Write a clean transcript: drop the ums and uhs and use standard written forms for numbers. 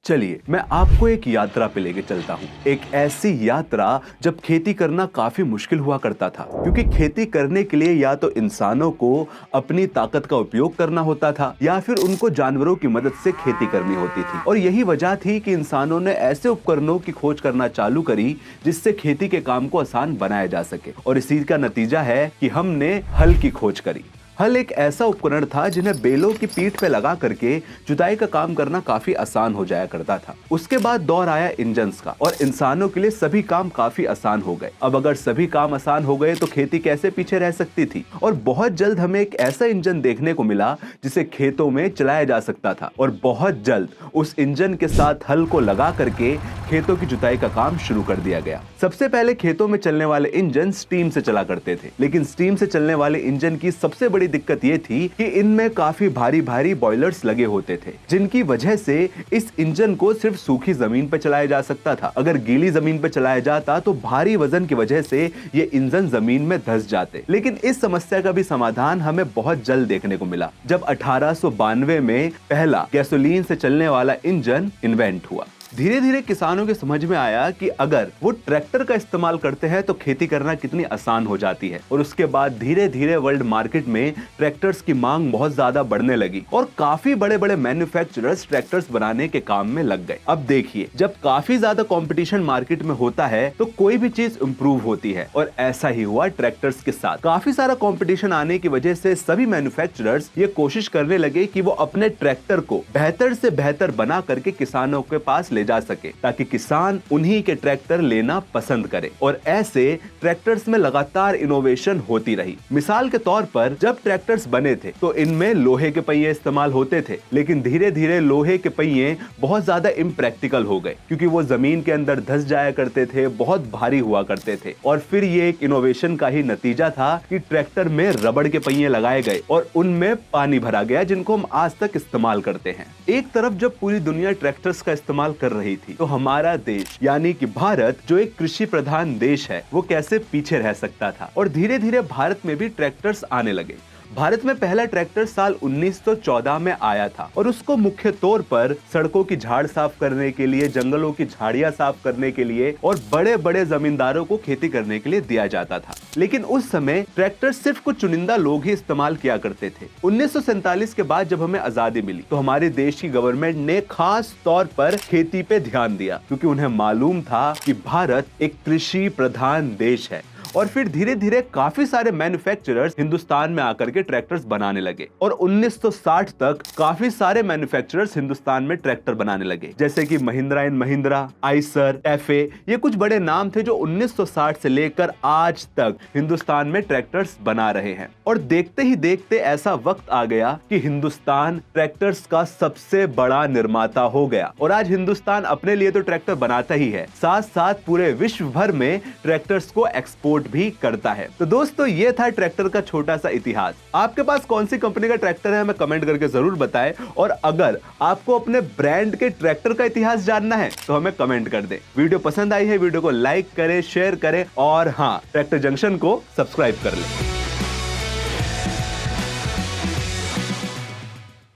चलिए मैं आपको एक यात्रा पे लेके चलता हूँ। एक ऐसी यात्रा जब खेती करना काफी मुश्किल हुआ करता था, क्योंकि खेती करने के लिए या तो इंसानों को अपनी ताकत का उपयोग करना होता था या फिर उनको जानवरों की मदद से खेती करनी होती थी। और यही वजह थी कि इंसानों ने ऐसे उपकरणों की खोज करना चालू करी जिससे खेती के काम को आसान बनाया जा सके। और इसी का नतीजा है कि हमने हल की खोज करी। हल एक ऐसा उपकरण था जिन्हें बैलों की पीठ पे लगा करके जुताई का काम करना काफी आसान हो जाया करता था। उसके बाद दौर आया इंजन्स का और इंसानों के लिए सभी काम काफी आसान हो गए। अब अगर सभी काम आसान हो गए तो खेती कैसे पीछे रह सकती थी। और बहुत जल्द हमें एक ऐसा इंजन देखने को मिला जिसे खेतों में चलाया जा सकता था। और बहुत जल्द उस इंजन के साथ हल को लगा करके खेतों की जुताई का काम शुरू कर दिया गया। सबसे पहले खेतों में चलने वाले इंजन स्टीम से चला करते थे, लेकिन स्टीम से चलने वाले इंजन की सबसे बड़ी दिक्कत यह थी कि इनमें काफी भारी भारी बॉयलर्स लगे होते थे, जिनकी वजह से इस इंजन को सिर्फ सूखी जमीन पर चलाया जा सकता था। अगर गीली जमीन पर चलाया जाता तो भारी वजन की वजह से ये इंजन जमीन में धंस जाते। लेकिन इस समस्या का भी समाधान हमें बहुत जल्द देखने को मिला जब 1892 में पहला गैसोलीन से चलने वाला इंजन इन्वेंट हुआ। धीरे धीरे किसानों के समझ में आया कि अगर वो ट्रैक्टर का इस्तेमाल करते हैं तो खेती करना कितनी आसान हो जाती है। और उसके बाद धीरे धीरे वर्ल्ड मार्केट में ट्रैक्टर्स की मांग बहुत ज्यादा बढ़ने लगी और काफी बड़े बड़े मैन्युफैक्चरर्स ट्रैक्टर्स बनाने के काम में लग गए। अब देखिए, जब काफी ज्यादा कंपटीशन मार्केट में होता है तो कोई भी चीज इंप्रूव होती है, और ऐसा ही हुआ ट्रैक्टर्स के साथ। काफी सारा कंपटीशन आने की वजह से सभी मैन्युफैक्चरर्स ये कोशिश करने लगे कि वो अपने ट्रैक्टर को बेहतर से बेहतर बना करके किसानों के पास जा सके, ताकि किसान उन्हीं के ट्रैक्टर लेना पसंद करे। और ऐसे ट्रैक्टर्स में लगातार इनोवेशन होती रही। मिसाल के तौर पर जब ट्रैक्टर्स बने थे तो इनमें लोहे के पहिए इस्तेमाल होते थे, लेकिन धीरे धीरे लोहे के पहिए बहुत ज्यादा इम्प्रैक्टिकल हो गए, क्योंकि वो जमीन के अंदर धंस जाया करते थे, बहुत भारी हुआ करते थे। और फिर ये एक इनोवेशन का ही नतीजा था कि ट्रैक्टर में रबड़ के पहिए लगाए गए और उनमें पानी भरा गया, जिनको हम आज तक इस्तेमाल करते हैं। एक तरफ जब पूरी दुनिया ट्रैक्टर्स का इस्तेमाल कर रही थी तो हमारा देश यानी कि भारत, जो एक कृषि प्रधान देश है, वो कैसे पीछे रह सकता था। और धीरे धीरे भारत में भी ट्रैक्टर्स आने लगे। भारत में पहला ट्रैक्टर साल 1914 में आया था और उसको मुख्य तौर पर सड़कों की झाड़ साफ करने के लिए, जंगलों की झाड़ियां साफ करने के लिए और बड़े बड़े जमींदारों को खेती करने के लिए दिया जाता था। लेकिन उस समय ट्रैक्टर सिर्फ कुछ चुनिंदा लोग ही इस्तेमाल किया करते थे। 1947 के बाद जब हमें आजादी मिली तो हमारे देश की गवर्नमेंट ने खास तौर पर खेती पे ध्यान दिया, क्योंकि उन्हें मालूम था कि भारत एक कृषि प्रधान देश है। और फिर धीरे धीरे काफी सारे मैन्युफैक्चरर्स हिंदुस्तान में आकर के ट्रैक्टर्स बनाने लगे और 1960 तक काफी सारे मैन्युफैक्चरर्स हिंदुस्तान में ट्रैक्टर बनाने लगे, जैसे कि Mahindra and Mahindra, Eicher, TAFE. ये कुछ बड़े नाम थे जो 1960 से लेकर आज तक हिंदुस्तान में ट्रैक्टर्स बना रहे हैं। और देखते ही देखते ऐसा वक्त आ गया कि हिंदुस्तान ट्रैक्टर्स का सबसे बड़ा निर्माता हो गया। और आज हिंदुस्तान अपने लिए तो ट्रैक्टर बनाता ही है, साथ साथ पूरे विश्व भर में ट्रैक्टर्स को एक्सपोर्ट भी करता है। तो दोस्तों, ये था ट्रैक्टर का छोटा सा इतिहास। आपके पास कौन सी कंपनी का ट्रैक्टर है हमें कमेंट करके जरूर बताएं। और अगर आपको अपने ब्रांड के ट्रैक्टर का इतिहास जानना है तो हमें कमेंट कर दें। वीडियो पसंद आई है, वीडियो को लाइक करें, शेयर करें और हाँ, ट्रैक्टर जंक्शन को सब्सक्राइब कर लें।